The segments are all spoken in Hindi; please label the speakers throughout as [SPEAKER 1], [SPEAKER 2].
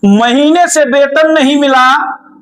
[SPEAKER 1] महीने से वेतन नहीं मिला,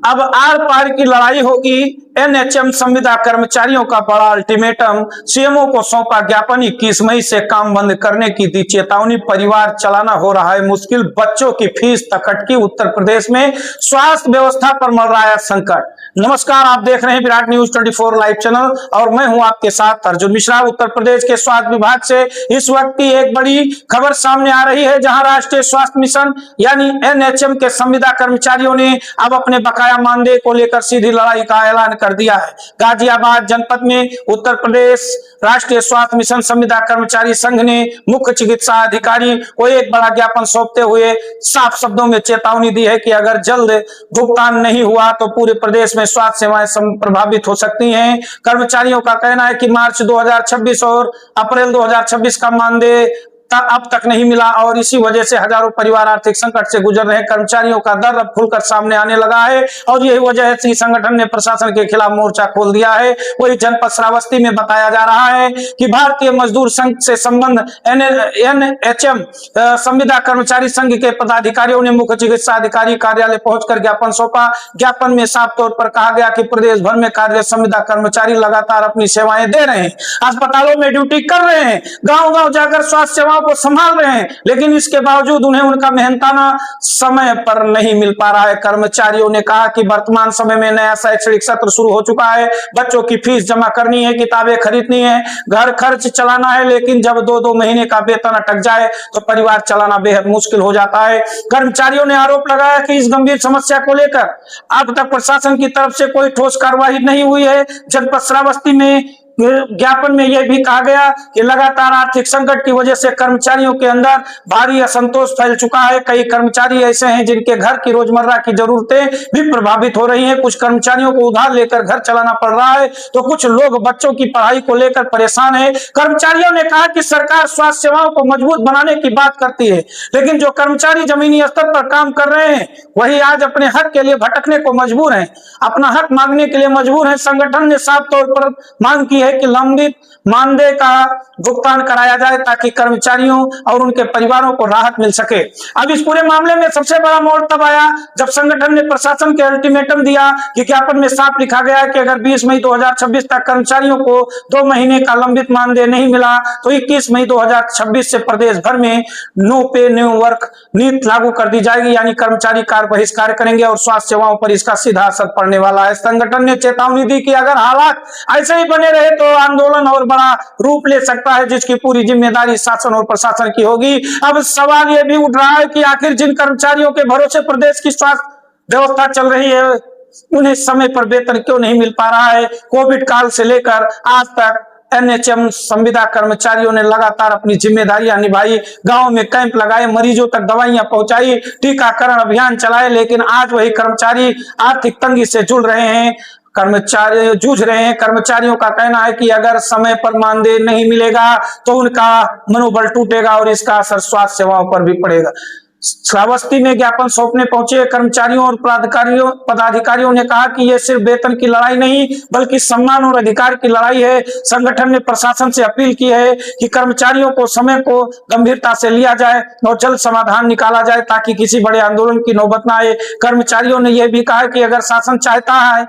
[SPEAKER 1] अब आर पार की लड़ाई होगी। एनएचएम संविदा कर्मचारियों का बड़ा अल्टीमेटम, सीएमओ को सौंपा ज्ञापन, 21 मई से काम बंद करने की दी चेतावनी। परिवार चलाना हो रहा है मुश्किल, बच्चों की फीस तक अटकी। उत्तर प्रदेश में स्वास्थ्य व्यवस्था पर मर रहा है संकट। नमस्कार, आप देख रहे हैं विराट न्यूज 24 लाइव चैनल और मैं हूं आपके साथ अर्जुन मिश्रा। उत्तर प्रदेश के स्वास्थ्य विभाग से इस वक्त की एक बड़ी खबर सामने आ रही है, जहां राष्ट्रीय स्वास्थ्य मिशन यानी एनएचएम के संविदा कर्मचारियों ने अब अपने बकाया मानदेय को लेकर सीधी लड़ाई का ऐलान कर दिया है। गाजियाबाद जनपद में उत्तर प्रदेश राष्ट्रीय स्वास्थ्य मिशन संविदा कर्मचारी संघ ने मुख्य चिकित्सा अधिकारी को एक बड़ा ज्ञापन सौंपते हुए साफ शब्दों में चेतावनी दी है कि अगर जल्द भुगतान नहीं हुआ तो पूरे प्रदेश में स्वास्थ्य सेवाएं प्रभावित हो सकती हैं। कर्मचारियों का कहना है कि मार्च 2026 और अप्रैल 2026 का मानदेय अब तक नहीं मिला और इसी वजह से हजारों परिवार आर्थिक संकट से गुजर रहे हैं। कर्मचारियों का दर्द अब खुलकर सामने आने लगा है और यही वजह है कि संगठन ने प्रशासन के खिलाफ मोर्चा खोल दिया है। वही जनपद श्रावस्ती में बताया जा रहा है कि भारतीय मजदूर संघ से संबंध एनएचएम संविदा कर्मचारी संघ के पदाधिकारियों ने मुख्य चिकित्सा अधिकारी कार्यालय पहुंचकर ज्ञापन सौंपा। ज्ञापन में साफ तौर पर कहा गया कि प्रदेश भर में कार्यरत संविदा कर्मचारी लगातार अपनी सेवाएं दे रहे हैं, अस्पतालों में ड्यूटी कर रहे हैं, गांव-गांव जाकर स्वास्थ्य सेवाओं को संभाल रहे हैं, लेकिन इसके बावजूद उन्हें उनका मेहनताना समय पर नहीं मिल पा रहा है। कर्मचारियों ने कहा कि वर्तमान समय में नया शैक्षणिक सत्र शुरू हो चुका है, बच्चों की फीस जमा करनी है, किताबें खरीदनी है, घर खर्च चलाना है, लेकिन जब 2-2 महीने का वेतन अटक जाए तो परिवार चलाना बेहद मुश्किल हो जाता है। कर्मचारियों ने आरोप लगाया कि इस गंभीर समस्या को लेकर अब तक प्रशासन की तरफ से कोई ठोस कार्रवाई नहीं हुई है। जनपद श्रावस्ती में ज्ञापन में यह भी कहा गया कि लगातार आर्थिक संकट की वजह से कर्मचारियों के अंदर भारी असंतोष फैल चुका है। कई कर्मचारी ऐसे हैं जिनके घर की रोजमर्रा की जरूरतें भी प्रभावित हो रही हैं। कुछ कर्मचारियों को उधार लेकर घर चलाना पड़ रहा है तो कुछ लोग बच्चों की पढ़ाई को लेकर परेशान है। कर्मचारियों ने कहा कि सरकार स्वास्थ्य सेवाओं को मजबूत बनाने की बात करती है, लेकिन जो कर्मचारी जमीनी स्तर पर काम कर रहे हैं वही आज अपने हक के लिए भटकने को मजबूर हैं, अपना हक मांगने के लिए मजबूर हैं। संगठन ने साफ तौर पर मांग की है कि लंबित मानदेय का भुगतान कराया जाए ताकि कर्मचारियों और उनके परिवारों को राहत मिल सके। अब इस पूरे मामले में सबसे बड़ा मोड़ तब आया जब संगठन ने प्रशासन के अल्टीमेटम दिया कि ज्ञापन में साफ लिखा गया है कि अगर 20 मई 2026 तक कर्मचारियों को 2 महीने का लंबित मानदेय नहीं मिला तो 21 मई 2026 से प्रदेश भर में नो पे नो वर्क नीति लागू कर दी जाएगी, यानी कर्मचारी कार्य बहिष्कार करेंगे और स्वास्थ्य सेवाओं पर इसका सीधा असर पड़ने वाला है। संगठन ने चेतावनी दी कि अगर हालात ऐसे ही बने रहे तो आंदोलन और बड़ा रूप ले सकता है, जिसकी पूरी जिम्मेदारी शासन और प्रशासन की होगी। अब सवाल यह भी उठ रहा है कि आखिर जिन कर्मचारियों के भरोसे प्रदेश की स्वास्थ्य व्यवस्था चल रही है उन्हें समय पर वेतन क्यों नहीं मिल पा रहा है। कोविड काल से लेकर आज तक एनएचएम संविदा कर्मचारियों ने लगातार अपनी जिम्मेदारियां निभाई, गांव में कैंप लगाए, मरीजों तक दवाइयां पहुंचाई, टीकाकरण अभियान चलाए, लेकिन आज वही कर्मचारी आर्थिक तंगी से जुड़ रहे हैं, कर्मचारी जूझ रहे हैं। कर्मचारियों का कहना है कि अगर समय पर मानदेय नहीं मिलेगा तो उनका मनोबल टूटेगा और इसका असर स्वास्थ्य सेवाओं पर भी पड़ेगा। श्रावस्ती में ज्ञापन सौंपने पहुंचे कर्मचारियों और पदाधिकारियों ने कहा कि यह सिर्फ वेतन की लड़ाई नहीं बल्कि सम्मान और अधिकार की लड़ाई है। संगठन ने प्रशासन से अपील की है कि कर्मचारियों को समय को गंभीरता से लिया जाए और जल्द समाधान निकाला जाए ताकि किसी बड़े आंदोलन की नौबत न आए। कर्मचारियों ने यह भी कहा कि अगर शासन चाहता है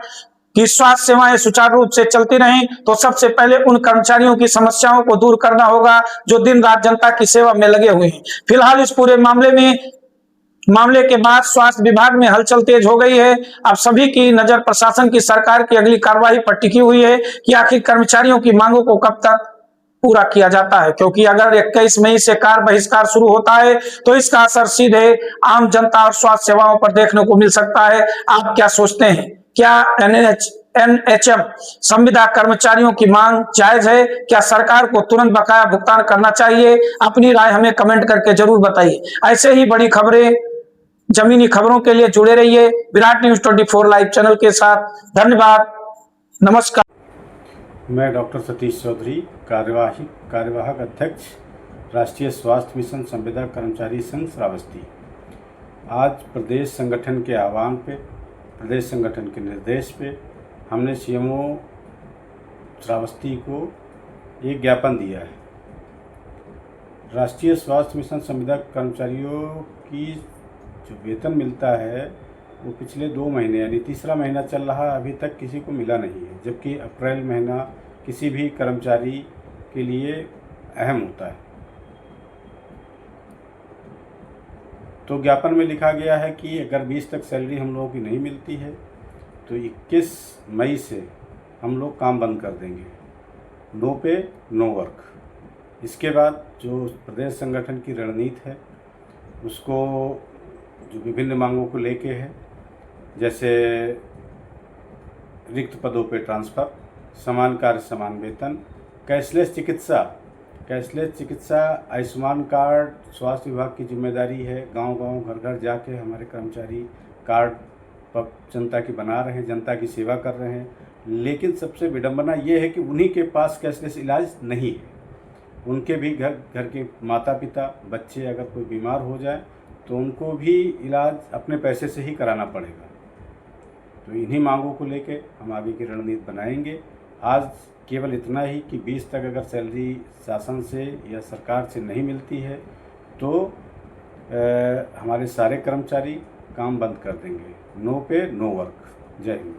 [SPEAKER 1] कि स्वास्थ्य सेवाएं सुचारू रूप से चलती रहें तो सबसे पहले उन कर्मचारियों की समस्याओं को दूर करना होगा जो दिन रात जनता की सेवा में लगे हुए हैं। फिलहाल इस पूरे मामले के बाद स्वास्थ्य विभाग में हलचल तेज हो गई है। अब सभी की नजर प्रशासन की सरकार की अगली कार्रवाई पर टिकी हुई है कि आखिर कर्मचारियों की मांगों को कब तक पूरा किया जाता है, क्योंकि अगर 21 मई से कार्य बहिष्कार शुरू होता है तो इसका असर सीधे आम जनता और स्वास्थ्य सेवाओं पर देखने को मिल सकता है। आप क्या सोचते हैं? क्या एनएचएम संविदा कर्मचारियों की मांग जायज है? क्या सरकार को तुरंत बकाया भुगतान करना चाहिए? अपनी राय हमें कमेंट करके जरूर बताइए। ऐसे ही बड़ी खबरें, जमीनी खबरों के लिए जुड़े रहिए विराट न्यूज 24 लाइव चैनल के साथ। धन्यवाद, नमस्कार।
[SPEAKER 2] मैं डॉक्टर सतीश चौधरी, कार्यवाहक अध्यक्ष राष्ट्रीय स्वास्थ्य मिशन संविदा कर्मचारी संघ श्रावस्ती। आज प्रदेश संगठन के आह्वान पे, प्रदेश संगठन के निर्देश पे हमने सीएमओ श्रावस्ती को एक ज्ञापन दिया है। राष्ट्रीय स्वास्थ्य मिशन संविदा कर्मचारियों की जो वेतन मिलता है वो पिछले 2 महीने यानी तीसरा महीना चल रहा है, अभी तक किसी को मिला नहीं है, जबकि अप्रैल महीना किसी भी कर्मचारी के लिए अहम होता है। तो ज्ञापन में लिखा गया है कि अगर 20 तक सैलरी हम लोगों की नहीं मिलती है तो 21 मई से हम लोग काम बंद कर देंगे, नो पे नो वर्क। इसके बाद जो प्रदेश संगठन की रणनीति है उसको जो विभिन्न मांगों को लेके है, जैसे रिक्त पदों पे ट्रांसफ़र, समान कार्य समान वेतन, कैशलेस चिकित्सा, आयुष्मान कार्ड स्वास्थ्य विभाग की जिम्मेदारी है। गांव-गांव घर-घर जाके हमारे कर्मचारी कार्ड पर जनता की बना रहे हैं, जनता की सेवा कर रहे हैं। लेकिन सबसे विडंबना ये है कि उन्हीं के पास कैशलेस इलाज नहीं है। उनके भी घर के माता पिता, बच्चे अगर कोई बीमार हो जाए तो उनको भी इलाज अपने पैसे से ही कराना पड़ेगा। तो इन्हीं मांगों को लेके हम आगे की रणनीति बनाएंगे। आज केवल इतना ही कि 20 तक अगर सैलरी शासन से या सरकार से नहीं मिलती है तो हमारे सारे कर्मचारी काम बंद कर देंगे, नो पे नो वर्क। जय हिंद।